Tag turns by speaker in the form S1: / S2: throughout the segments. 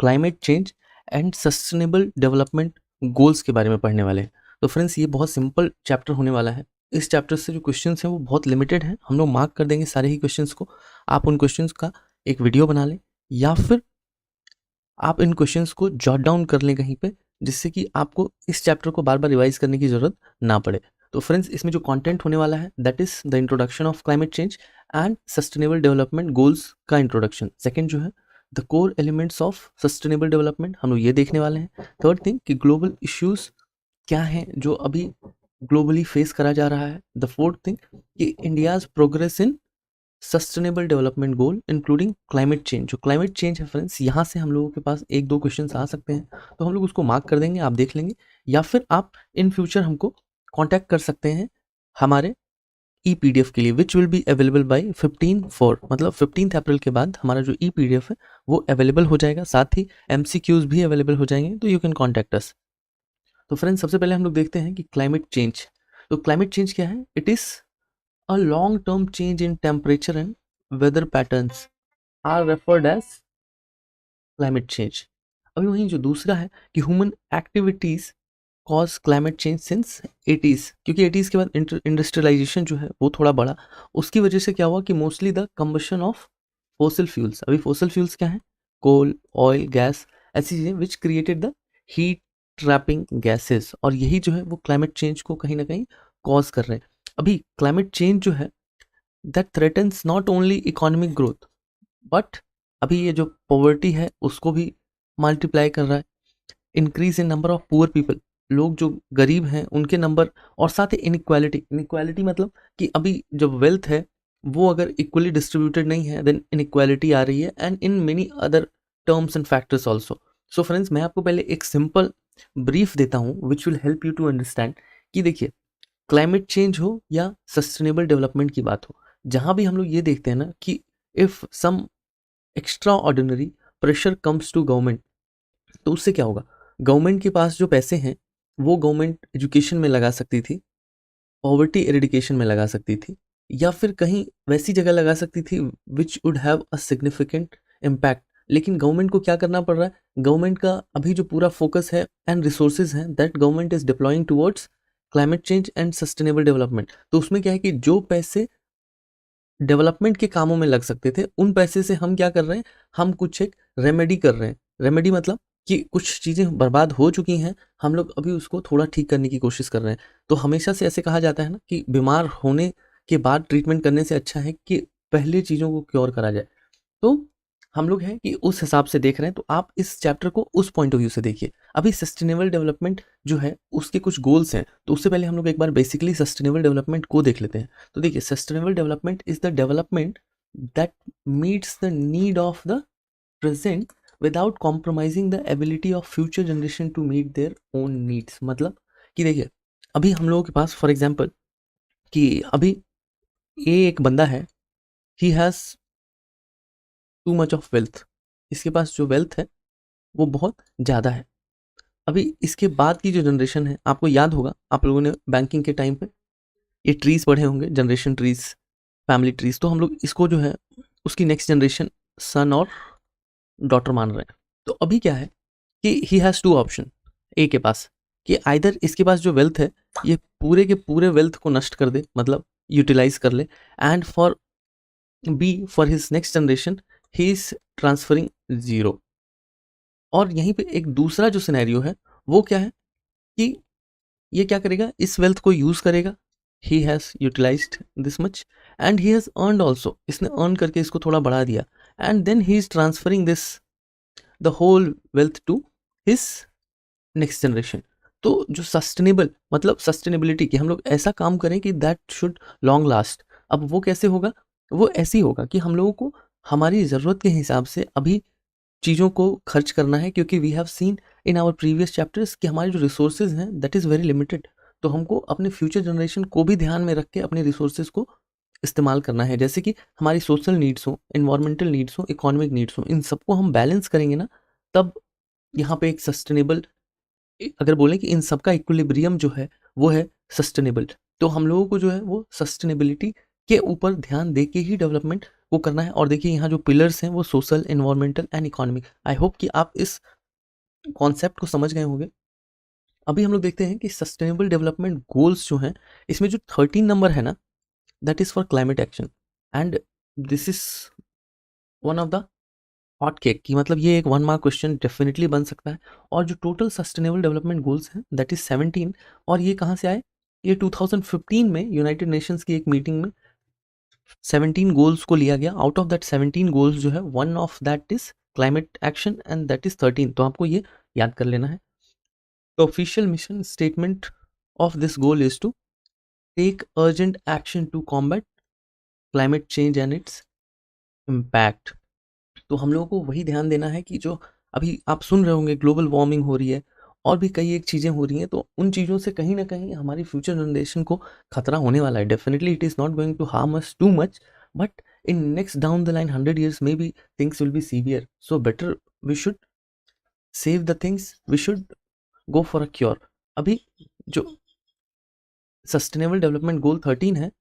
S1: Climate change and sustainable development goals के बारे में पढ़ने वाले हैं। तो फ्रेंड्स ये बहुत सिंपल चैप्टर होने वाला है। इस चैप्टर से जो क्वेश्चंस हैं वो बहुत लिमिटेड हैं, हम लोग मार्क कर देंगे सारे ही क्वेश्चंस को। आप उन क्वेश्चंस का एक वीडियो बना लें या फिर आप इन क्वेश्चंस को जॉट डाउन कर लें कहीं पे, जिससे कि आपको इस चैप्टर को बार बार रिवाइज करने की जरूरत ना पड़े। तो फ्रेंड्स इसमें जो कंटेंट होने वाला है that is the introduction of climate change and sustainable development goals का इंट्रोडक्शन। सेकंड जो है the core elements of sustainable development, हम लोग ये देखने वाले हैं। थर्ड थिंग कि ग्लोबल इश्यूज क्या है जो अभी ग्लोबली फेस करा जा रहा है। द फोर्थ थिंग कि India's progress in sustainable development goal including climate change. जो क्लाइमेट चेंज है फ्रेंड्स, यहाँ से हम लोगों के पास एक दो क्वेश्चन आ सकते हैं, तो हम लोग उसको मार्क कर देंगे, आप देख लेंगे। या फिर आप इन फ्यूचर हमको कांटेक्ट कर सकते हैं हमारे ई पीडीएफ के लिए, which will be available by 15/4, मतलब 15 अप्रैल के बाद हमारा जो ई पीडीएफ है वो अवेलेबल हो जाएगा। साथ ही MCQs भी अवेलेबल हो जाएंगे, तो यू कैन कॉन्टैक्ट अस। तो फ्रेंड्स सबसे पहले हम लोग देखते हैं कि क्लाइमेट चेंज। तो क्लाइमेट चेंज क्या है? It is a long-term change in temperature and weather patterns are referred as climate change. अभी वहीं जो दूसरा है कि human activities cause climate change since 80s, क्योंकि 80s के बाद इंडस्ट्रियलाइजेशन जो है वो थोड़ा बढ़ा, उसकी वजह से क्या हुआ कि mostly the combustion of fossil fuels. अभी फोसिल फ्यूल्स क्या है? कोल, ऑयल, गैस, ऐसी चीजें which created the heat trapping gases, और यही जो है वो क्लाइमेट चेंज को कहीं ना कहीं कॉज कर रहे हैं। अभी क्लाइमेट चेंज जो है that threatens not only economic growth but अभी ये जो पॉवर्टी है उसको भी मल्टीप्लाई कर रहा है। Increase in number of poor people, लोग जो गरीब हैं उनके नंबर, और साथ ही इनइक्वालिटी। इनइक्वालिटी मतलब कि अभी जब वेल्थ है वो अगर इक्वली डिस्ट्रीब्यूटेड नहीं है देन इनइक्वालिटी आ रही है, and in many other terms and factors also. So friends मैं आपको पहले एक सिंपल ब्रीफ देता हूँ which will help you to understand कि देखिए क्लाइमेट चेंज हो या सस्टेनेबल डेवलपमेंट की बात हो, जहां भी हम लोग ये देखते हैं ना कि if some extraordinary pressure comes to government, तो उससे क्या होगा? गवर्नमेंट के पास जो पैसे हैं वो गवर्नमेंट एजुकेशन में लगा सकती थी, पॉवर्टी एरिडिकेशन में लगा सकती थी, या फिर कहीं वैसी जगह लगा सकती थी which would have a significant impact. लेकिन गवर्नमेंट को क्या करना पड़ रहा है? गवर्नमेंट का अभी जो पूरा फोकस है एंड रिसोर्सेज हैं that government is deploying towards climate change and sustainable development. तो उसमें क्या है कि जो पैसे डेवलपमेंट के कामों में लग सकते थे उन पैसे से हम क्या कर रहे हैं? हम कुछ एक रेमेडी कर रहे हैं। रेमेडी मतलब कि कुछ चीज़ें बर्बाद हो चुकी हैं, हम लोग अभी उसको थोड़ा ठीक करने की कोशिश कर रहे हैं। तो हमेशा से ऐसे कहा जाता है ना कि बीमार होने के बाद ट्रीटमेंट करने से अच्छा है कि पहले चीज़ों को क्योर करा जाए। तो हम लोग हैं कि उस हिसाब से देख रहे हैं, तो आप इस चैप्टर को उस पॉइंट ऑफ व्यू से देखिए। अभी सस्टेनेबल डेवलपमेंट जो है उसके कुछ गोल्स हैं, तो उससे पहले हम लोग एक बार बेसिकली सस्टेनेबल डेवलपमेंट को देख लेते हैं। तो देखिए sustainable development is the development that meets the need of the present without compromising the ability of future generation to meet their own needs. मतलब कि देखिए अभी हम लोगों के पास फॉर एग्जाम्पल कि अभी ये एक बंदा है, he has too much of wealth, इसके पास जो वेल्थ है वो बहुत ज़्यादा है। अभी इसके बाद की जो जनरेशन है, आपको याद होगा आप लोगों ने बैंकिंग के टाइम पे ये ट्रीज पढ़े होंगे, जनरेशन ट्रीज, फैमिली ट्रीज। तो हम लोग इसको जो है उसकी नेक्स्ट जनरेशन सन और डॉटर मान रहे हैं। तो अभी क्या है कि ही हैज़ टू ऑप्शन, ए के पास, कि आइदर इसके पास जो वेल्थ है ये पूरे के पूरे वेल्थ को नष्ट कर दे, मतलब यूटिलाइज कर ले, and for B for his next generation he is transferring zero. और यहीं पे एक दूसरा जो सिनेरियो है वो क्या है कि ये क्या करेगा? इस वेल्थ को यूज करेगा, he has utilised this much and he has earned also, इसने अर्न करके इसको थोड़ा बढ़ा दिया, and then he is transferring this the whole wealth to his next generation. तो जो सस्टेनेबल मतलब सस्टेनेबिलिटी कि हम लोग ऐसा काम करें कि दैट शुड लॉन्ग लास्ट। अब वो कैसे होगा? वो ऐसे ही होगा कि हम लोगों को हमारी ज़रूरत के हिसाब से अभी चीज़ों को खर्च करना है, क्योंकि we have seen in our previous chapters कि हमारे जो रिसोर्सेज हैं दैट इज़ वेरी लिमिटेड। तो हमको अपने फ्यूचर जनरेशन को भी ध्यान में रख के अपने रिसोर्सेज को इस्तेमाल करना है, जैसे कि हमारी सोशल नीड्स हो, इन्वायरमेंटल नीड्स हो, इकोनॉमिक नीड्स हो, इन सबको हम बैलेंस करेंगे ना, तब यहाँ पे एक सस्टेनेबल, अगर बोलें कि इन सबका इक्विलिब्रियम जो है वो है सस्टेनेबल। तो हम लोगों को जो है वो सस्टेनेबिलिटी के ऊपर ध्यान दे के ही डेवलपमेंट को करना है। और देखिए यहाँ जो पिलर्स हैं वो social, environmental and economic. I hope कि आप इस कॉन्सेप्ट को समझ गए होंगे। अभी हम लोग देखते हैं कि सस्टेनेबल डेवलपमेंट गोल्स जो हैं, इसमें जो 13 नंबर है ना, that is for climate action and this is one of the hot cake की, मतलब ये एक 1 मार्क क्वेश्चन डेफिनेटली बन सकता है। और जो टोटल सस्टेनेबल डेवलपमेंट गोल्स हैं दैट इज 17। और ये कहाँ से आए? ये 2015 में यूनाइटेड नेशंस की एक मीटिंग में 17 गोल्स को लिया गया। आउट ऑफ दैट 17 गोल्स जो है, one of that is climate action and that is 13। तो आपको ये याद कर लेना है। The official mission statement of this goal is to take urgent action to combat climate change and its impact। तो हम लोगों को वही ध्यान देना है कि जो अभी आप सुन रहे होंगे ग्लोबल वार्मिंग हो रही है और भी कई एक चीज़ें हो रही हैं, तो उन चीज़ों से कहीं ना कहीं हमारी फ्यूचर जनरेशन को खतरा होने वाला है। Definitely it is not going to harm us too much, but in next down the line 100 years maybe things will be severe. So better we should save the things, we should go for a cure. अभी जो sustainable development goal 13 है,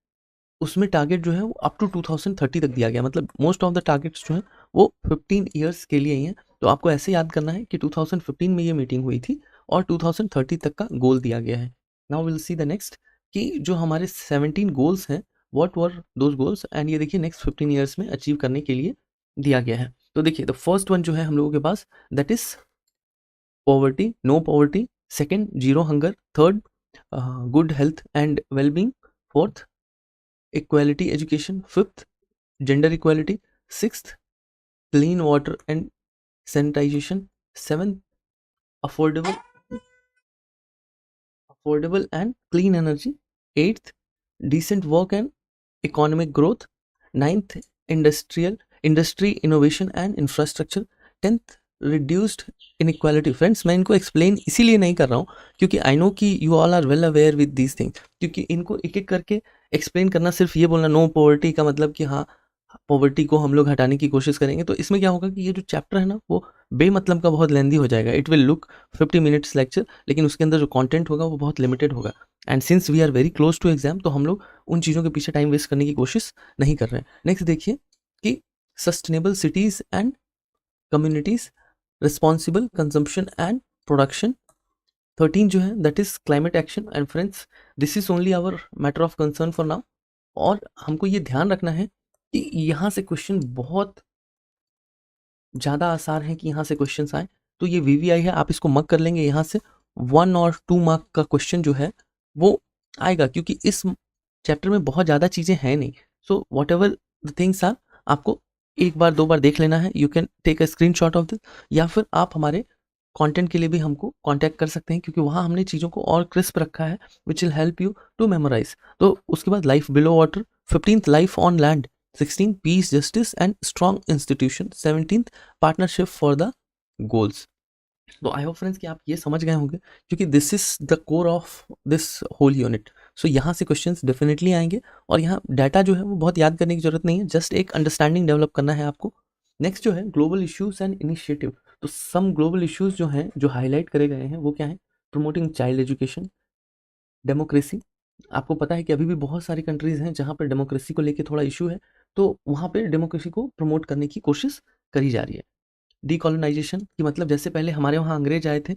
S1: उसमें target जो है वो up to 2030 तक दिया गया। मतलब मोस्ट ऑफ द टारगेट्स जो हैं वो 15 ईयर्स के लिए ही हैं। तो आपको ऐसे याद करना है कि 2015 में ये मीटिंग हुई थी और 2030 तक का गोल दिया गया है। Now will see the next कि जो हमारे 17 गोल्स हैं, what were those goals, and ये देखिए नेक्स्ट 15 ईयर्स में अचीव करने के लिए दिया गया है। तो देखिए द फर्स्ट वन जो है हम लोगों के पास, that is poverty, no poverty. Second, zero hunger. Third, good health and wellbeing. Fourth, equality education. Fifth, gender equality. Sixth, clean water and sanitization. Seventh, affordable and clean energy. Eighth, decent work and economic growth. Ninth, industry innovation and infrastructure. 10th, reduced inequality। Friends मैं इनको explain इसीलिए नहीं कर रहा हूँ क्योंकि I know कि you all are well aware with these things, क्योंकि इनको एक एक करके एक्सप्लेन करना, सिर्फ ये बोलना नो पॉवर्टी का मतलब कि हाँ पॉवर्टी को हम लोग हटाने की कोशिश करेंगे, तो इसमें क्या होगा कि ये जो चैप्टर है ना वो बेमतलब का बहुत लेंदी हो जाएगा। It will look 50 minutes lecture, लेकिन उसके अंदर जो कंटेंट होगा वो बहुत लिमिटेड होगा। And since we are very close to exam, तो हम लोग उन चीज़ों के पीछे टाइम वेस्ट करने की कोशिश नहीं कर रहे हैं। नेक्स्ट देखिए कि sustainable cities and communities, responsible consumption and production. 13 जो है that is climate action. And friends this is only our matter of concern for now. और हमको ये ध्यान रखना है कि यहाँ से क्वेश्चन बहुत ज़्यादा आसार हैं कि यहाँ से क्वेश्चन आए। तो ये VVI है, आप इसको मक कर लेंगे। यहाँ से 1 और 2 मार्क का क्वेश्चन जो है वो आएगा, क्योंकि इस चैप्टर में बहुत ज़्यादा चीज़ें हैं नहीं। So whatever the things are, आपको एक बार दो बार देख लेना है। You can take a screenshot of this, या फिर आप हमारे कंटेंट के लिए भी हमको कांटेक्ट कर सकते हैं, क्योंकि वहाँ हमने चीज़ों को और क्रिस्प रखा है, which will help you to memorise. तो उसके बाद life below water. 15th, life on land. 16th, peace, justice and strong institution. 17th, partnership for the goals. तो आई होप फ्रेंड्स कि आप ये समझ गए होंगे, क्योंकि this is the core of this whole unit. So यहाँ से क्वेश्चंस डेफिनेटली आएंगे, और यहाँ डाटा जो है वो बहुत याद करने की जरूरत नहीं है, जस्ट एक अंडरस्टैंडिंग डेवलप करना है आपको। नेक्स्ट जो है ग्लोबल इश्यूज एंड इनिशिएटिव। तो सम ग्लोबल इश्यूज जो हैं, जो हाईलाइट करे गए हैं, वो क्या है? Promoting child education, democracy. आपको पता है कि अभी भी बहुत सारी कंट्रीज़ हैं जहाँ पर डेमोक्रेसी को लेके थोड़ा इशू है, तो वहाँ पे डेमोक्रेसी को प्रमोट करने की कोशिश करी जा रही है। डीकोलोनाइजेशन की मतलब जैसे पहले हमारे वहाँ अंग्रेज आए थे,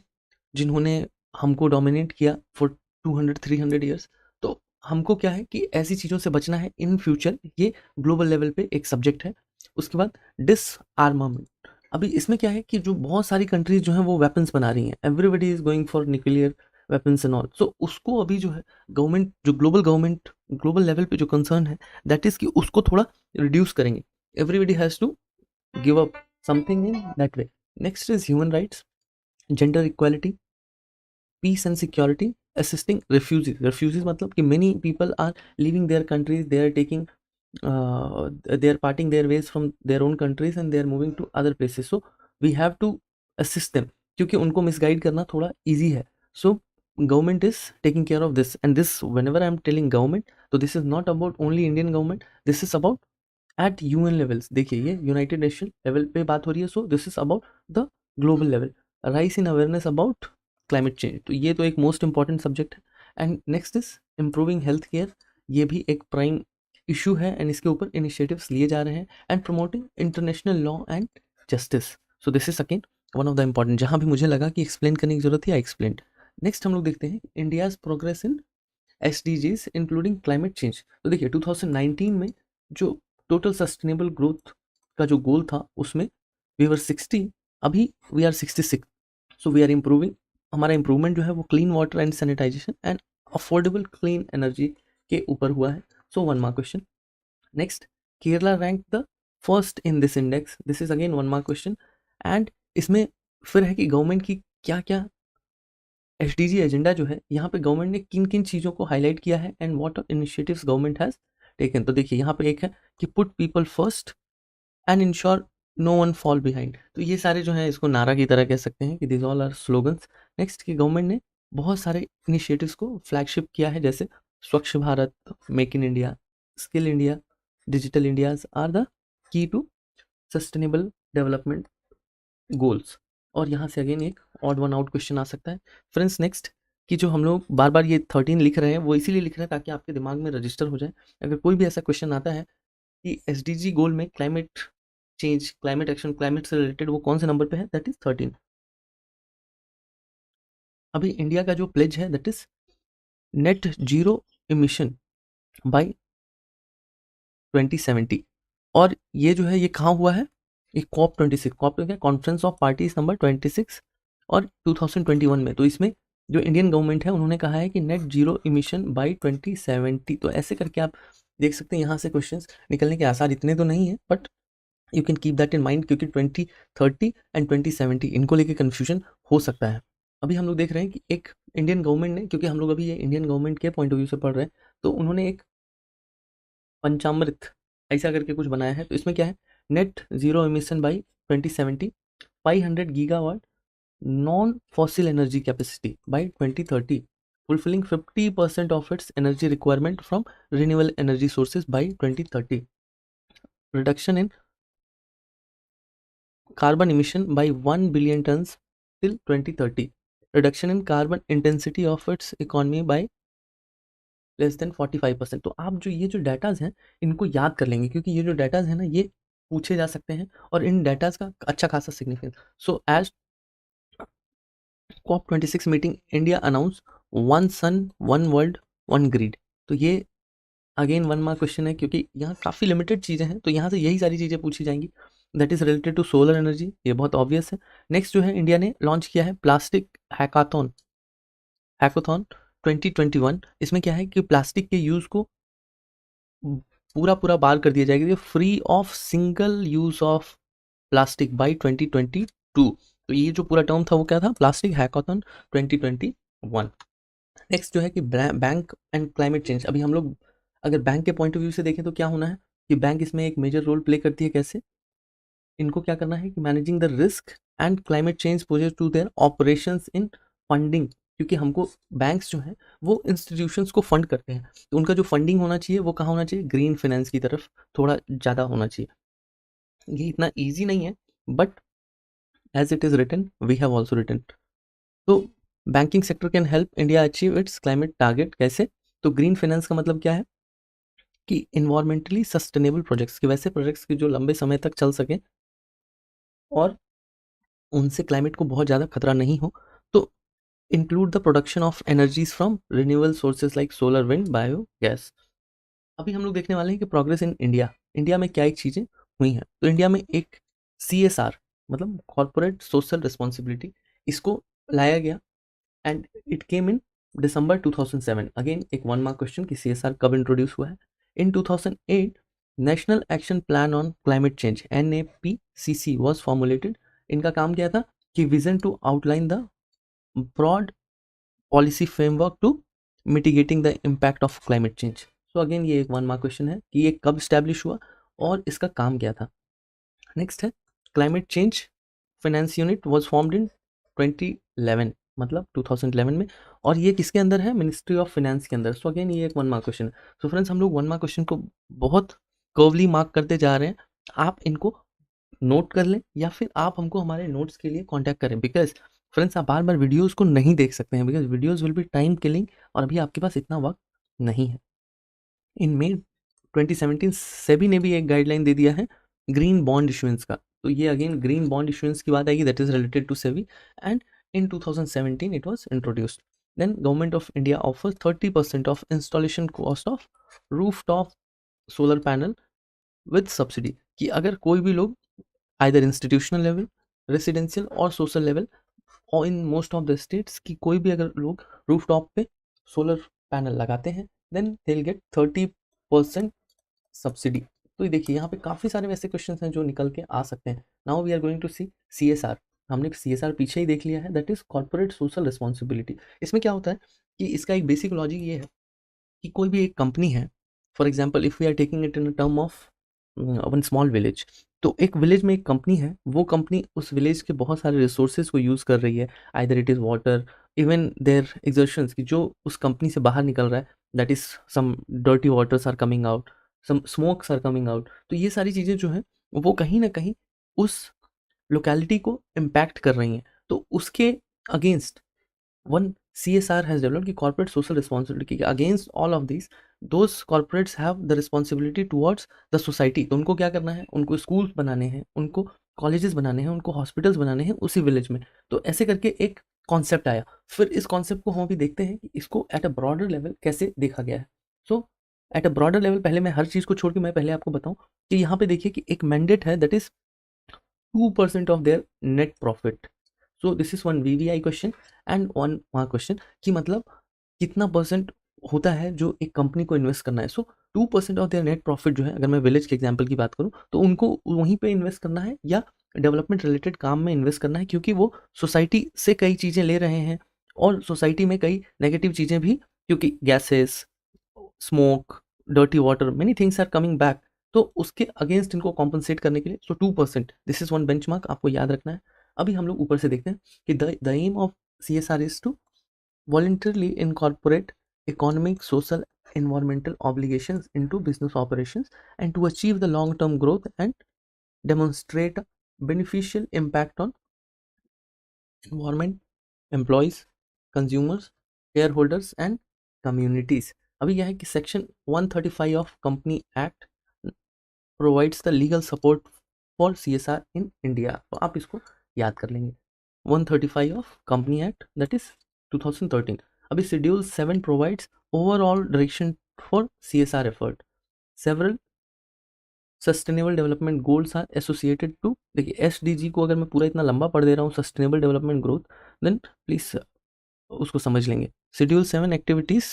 S1: जिन्होंने हमको डोमिनेट किया फॉर 200-300 ईयर्स। तो हमको क्या है कि ऐसी चीज़ों से बचना है इन फ्यूचर। ये ग्लोबल लेवल पे एक सब्जेक्ट है। उसके बाद डिसआर्मामेंट। अभी इसमें क्या है कि जो बहुत सारी कंट्रीज जो हैं वो वेपन्स बना रही हैं, everybody is going for nuclear weapons and all. So उसको अभी जो है गवर्नमेंट, जो गवर्नमेंट ग्लोबल लेवल पे जो कंसर्न है, दैट इज कि उसको थोड़ा रिड्यूस करेंगे। Everybody has to give up something in that way. Next is human rights, gender equality, peace and security, assisting refugees। Refugees मतलब कि many people are leaving their countries, they are taking they are parting their ways from their own countries and they are moving to other places, so we have to assist them, क्योंकि उनको misguide करना थोड़ा easy है। So government is taking care of this, and this whenever I am telling government, so this is not about only Indian government, this is about at UN levels। देखिए ये United nation level पे बात हो रही है, so this is about the global level. Rise in awareness about climate change, तो ये तो एक मोस्ट इंपॉर्टेंट सब्जेक्ट है। And next is improving health care, ये भी एक प्राइम इशू है एंड इसके ऊपर इनिशिएटिव्स लिए जा रहे हैं and promoting international law and justice. So this is again one of the important, जहां भी मुझे लगा कि एक्सप्लेन करने की जरूरत है आई एक्सप्लेन. नेक्स्ट हम लोग देखते हैं India's progress in SDGs including climate change. तो देखिए 2019 में जो टोटल सस्टेनेबल ग्रोथ का जो गोल था उसमें वी वर 60, अभी we are 66. So we are improving. हमारा इम्प्रूवमेंट जो है वो clean water and sanitization and affordable clean energy के ऊपर हुआ है. So 1 mark question. Next, Kerala rank the first in this index. This is again 1 mark question. And इसमें फिर है कि गवर्नमेंट की क्या क्या SDG एजेंडा जो है, यहाँ पे गवर्नमेंट ने किन किन चीज़ों को हाईलाइट किया है and what initiatives government has taken. तो देखिए यहाँ पे एक है कि put people first and ensure no one fall behind. तो ये सारे जो हैं इसको नारा की तरह कह सकते हैं कि this all are slogans. Next कि गवर्नमेंट ने बहुत सारे इनिशिएटिव्स को फ्लैगशिप किया है, जैसे Swachh Bharat, make in India, skill India, digital Indias are the key to sustainable development goals. और यहाँ से अगेन एक ऑड वन आउट क्वेश्चन आ सकता है. फ्रेंड्स नेक्स्ट कि जो हम लोग बार बार ये 13 लिख रहे हैं वो इसीलिए लिख रहे हैं ताकि आपके दिमाग में रजिस्टर हो जाए. अगर कोई भी ऐसा क्वेश्चन आता है कि SDG गोल में climate change, climate action, climate से रिलेटेड वो कौन से नंबर पे है, दैट इज 13. अभी इंडिया का जो प्लेज है that is net zero emission by 2070. और ये जो है ये कहाँ हुआ है, ये COP26, कॉप क्या, कॉन्फ्रेंस ऑफ पार्टीज नंबर 26 और 2021 में. तो इसमें जो इंडियन गवर्नमेंट है उन्होंने कहा है कि नेट जीरो इमिशन बाय 2070. तो ऐसे करके आप देख सकते हैं यहाँ से क्वेश्चंस निकलने के आसार इतने तो नहीं है, but you can keep that in mind क्योंकि 2030 एंड 2070 इनको लेके कन्फ्यूजन हो सकता है. अभी हम लोग देख रहे हैं कि एक इंडियन गवर्नमेंट ने, क्योंकि हम लोग अभी ये इंडियन गवर्नमेंट के पॉइंट ऑफ व्यू से पढ़ रहे हैं, तो उन्होंने एक पंचामृत ऐसा करके कुछ बनाया है. तो इसमें क्या है, net zero emission by 2070, 500 gigawatt non fossil energy capacity by 2030, fulfilling 50% of its energy requirement from renewable energy sources by 2030, reduction in carbon emission by 1 billion tons till 2030, reduction in carbon intensity of its economy by less than 45%. तो आप जो ये जो datas हैं इनको याद कर लेंगे क्योंकि ये जो डाटाज हैं ना ये पूछे जा सकते हैं और इन डाटाज का अच्छा खासा significance. So as COP26 meeting India announce one sun one world one grid. तो ये अगेन 1 मार्क क्वेश्चन है क्योंकि यहाँ काफ़ी लिमिटेड चीज़ें हैं, तो यहाँ से यही सारी चीज़ें पूछी जाएंगी. That is related to solar energy, ये बहुत ऑब्वियस है. नेक्स्ट जो है इंडिया ने लॉन्च किया है प्लास्टिक हैकाथॉन, हैकाथॉन 2021. इसमें क्या है कि प्लास्टिक के यूज़ को पूरा बार कर दिया जाएगा, free of single use of plastic by 2022. तो ये जो पूरा टर्म था वो क्या था, प्लास्टिक हैकाथॉन 2021. नेक्स्ट जो है कि बैंक एंड क्लाइमेट चेंज. अभी हम लोग अगर बैंक के पॉइंट ऑफ व्यू से देखें तो क्या होना है कि बैंक इसमें एक मेजर रोल प्ले करती है. कैसे, इनको क्या करना है कि managing the risk and climate change poses to their operations in funding. क्योंकि हमको बैंक्स जो हैं वो इंस्टीट्यूशंस को फंड करते हैं, तो उनका जो फंडिंग होना चाहिए वो कहाँ होना चाहिए, ग्रीन फाइनेंस की तरफ थोड़ा ज़्यादा होना चाहिए. ये इतना ईजी नहीं है, but as it is written we have also written. तो banking sector can help India achieve its climate target. कैसे, तो ग्रीन फाइनेंस का मतलब क्या है कि इन्वायरमेंटली सस्टेनेबल प्रोजेक्ट्स के, वैसे प्रोजेक्ट्स के जो लंबे समय तक चल सकें और उनसे क्लाइमेट को बहुत ज़्यादा खतरा नहीं हो. तो include the production of energies from renewable sources like solar, wind, biogas. अभी हम लोग देखने वाले हैं कि प्रोग्रेस इन इंडिया, इंडिया में क्या एक चीज़ें हुई हैं. तो इंडिया में एक CSR मतलब कॉर्पोरेट सोशल रिस्पॉन्सिबिलिटी, इसको लाया गया and it came in December 2007. Again एक 1 मार्क क्वेश्चन कि CSR कब इंट्रोड्यूस हुआ है. In 2008 national action plan on climate change NAPCC was formulated. इनका काम क्या था कि vision to outline the broad policy framework to mitigating the impact of climate change. So again ये एक 1 मार्क क्वेश्चन है कि ये कब स्टैब्लिश हुआ और इसका काम क्या था. नेक्स्ट है climate change finance unit was formed in 2011, मतलब 2011 में, और ये किसके अंदर है, मिनिस्ट्री ऑफ फाइनेंस के अंदर. सो अगेन ये एक 1 मार्क क्वेश्चन है. सो फ्रेंड्स हम लोग 1 मार्क क्वेश्चन को बहुत कर्वली मार्क करते जा रहे हैं. आप इनको नोट कर लें या फिर आप हमको हमारे नोट्स के लिए कांटेक्ट करें, बिकॉज फ्रेंड्स आप बार बार वीडियोस को नहीं देख सकते हैं, because videos will be time killing और अभी आपके पास इतना वक्त नहीं है. इन मे 2017 सेबी ने भी एक गाइडलाइन दे दिया है ग्रीन बॉन्ड इशुएंस का, तो ये अगेन ग्रीन बॉन्ड इशुएंस की बात आएगी, that is related to SEBI, and in 2017 it was introduced. Then government of India offers 30% of installation cost of rooftop solar panel with subsidy, कि अगर कोई भी लोग either institutional level, residential और social level और in most of the states कि कोई भी अगर लोग rooftop पे solar panel लगाते हैं then they'll get 30% सब्सिडी। तो ये देखिए यहाँ पे काफ़ी सारे वैसे क्वेश्चंस हैं जो निकल के आ सकते हैं। Now we are going to see CSR। हमने CSR पीछे ही देख लिया है, that is corporate social responsibility. इसमें क्या होता है कि इसका एक बेसिक लॉजिक ये है कि कोई भी एक कंपनी है, for example if we are taking it in term of one small village, तो एक विलेज में एक कंपनी है, वो कंपनी उस विलेज के बहुत सारे रिसोर्सेज को यूज़ कर रही है, either it is water, even their exertions की जो उस कंपनी से बाहर निकल रहा है, that is some dirty waters are coming out, some smokes are coming out, तो ये सारी चीज़ें जो हैं वो कहीं ना कहीं उस लोकेलिटी को इम्पैक्ट कर रही हैं। तो उसके against one CSR has developed कि corporate social responsibility against all of these, those corporates have the responsibility towards the society। तो उनको क्या करना है, उनको स्कूल्स बनाने हैं, उनको कॉलेजेस बनाने हैं, उनको हॉस्पिटल्स बनाने हैं उसी विलेज में। तो ऐसे करके एक कॉन्सेप्ट आया। फिर इस कॉन्सेप्ट को हम अभी देखते हैं कि इसको एट अ ब्रॉडर लेवल कैसे देखा गया है। सो एट अ ब्रॉडर लेवल, पहले मैं हर चीज़ को छोड़ के मैं पहले आपको बताऊं कि यहाँ पे देखिए कि एक मैंडेट है, that is 2% of their net profit. So this is one VVI question and one वहाँ क्वेश्चन कि मतलब कितना परसेंट होता है जो एक कंपनी को इन्वेस्ट करना है। सो 2% ऑफ देयर नेट प्रॉफिट जो है, अगर मैं विलेज के एग्जांपल की बात करूं तो उनको वहीं पे इन्वेस्ट करना है या डेवलपमेंट रिलेटेड काम में इन्वेस्ट करना है, क्योंकि वो सोसाइटी से कई चीज़ें ले रहे हैं और सोसाइटी में कई नेगेटिव चीज़ें भी, क्योंकि gases, smoke, dirty water, many things are coming back, तो उसके अगेंस्ट इनको कॉम्पनसेट करने के लिए so 2%, this is one benchmark, आपको याद रखना है। अभी हम लोग ऊपर से देखते हैं कि the aim of CSR is to voluntarily incorporate economic, social, environmental obligations into business operations and to achieve the long-term growth and demonstrate a beneficial impact on environment, employees, consumers, shareholders and communities। अभी यह है कि section 135 of company act provides the legal support for CSR in India. तो आप इसको याद कर लेंगे, 135 of company act that is 2013। अभी schedule 7 provides overall direction for CSR effort. Several sustainable development goals are associated to, देखिए SDG को अगर मैं पूरा इतना लंबा पढ़ दे रहा हूँ, sustainable development growth, then please उसको समझ लेंगे। Schedule 7 activities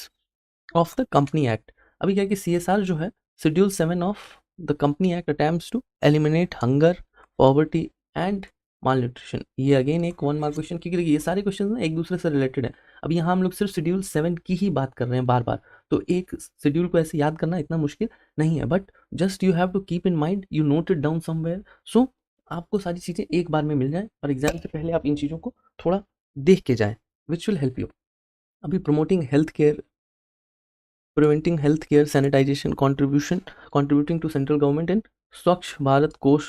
S1: of the company act. अभी क्या है कि CSR जो है, schedule 7 of the company act attempts to eliminate hunger, poverty and malnutrition. ये अगेन एक 1 मार्क क्वेश्चन, क्योंकि ये सारे क्वेश्चन ना एक दूसरे से रिलेटेड है। अब यहाँ हम लोग सिर्फ शेड्यूल 7 की ही बात कर रहे हैं बार बार, तो एक शेड्यूल को ऐसे याद करना इतना मुश्किल नहीं है, but just you have to keep in mind, you note it down somewhere, so आपको सारी चीज़ें एक बार में मिल जाए और एग्जाम से पहले आप इन चीज़ों को थोड़ा देख के जाएं, विच विल हेल्प यू। अभी promoting health care, preventing healthcare sanitization, contributing to central government in Swachh Bharat Kosh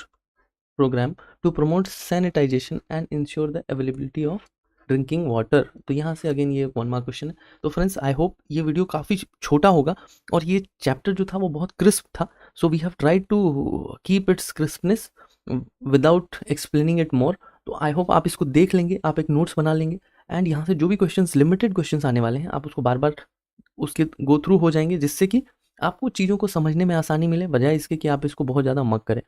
S1: program to promote sanitization and ensure the availability of drinking water. तो यहाँ से अगेन ये 1 मार्क क्वेश्चन है। तो friends I hope ये video काफ़ी छोटा होगा और ये चैप्टर जो था वो बहुत क्रिस्प था, so we have tried to keep its crispness without explaining it more. तो आई होप आप इसको देख लेंगे, आप एक नोट्स बना लेंगे एंड यहाँ से जो भी क्वेश्चंस, लिमिटेड क्वेश्चंस आने वाले हैं, आप उसको बार बार उसके गो थ्रू हो जाएंगे, जिससे कि आपको चीज़ों को समझने में आसानी मिले, बजाय इसके कि आप इसको बहुत ज़्यादा मग करें।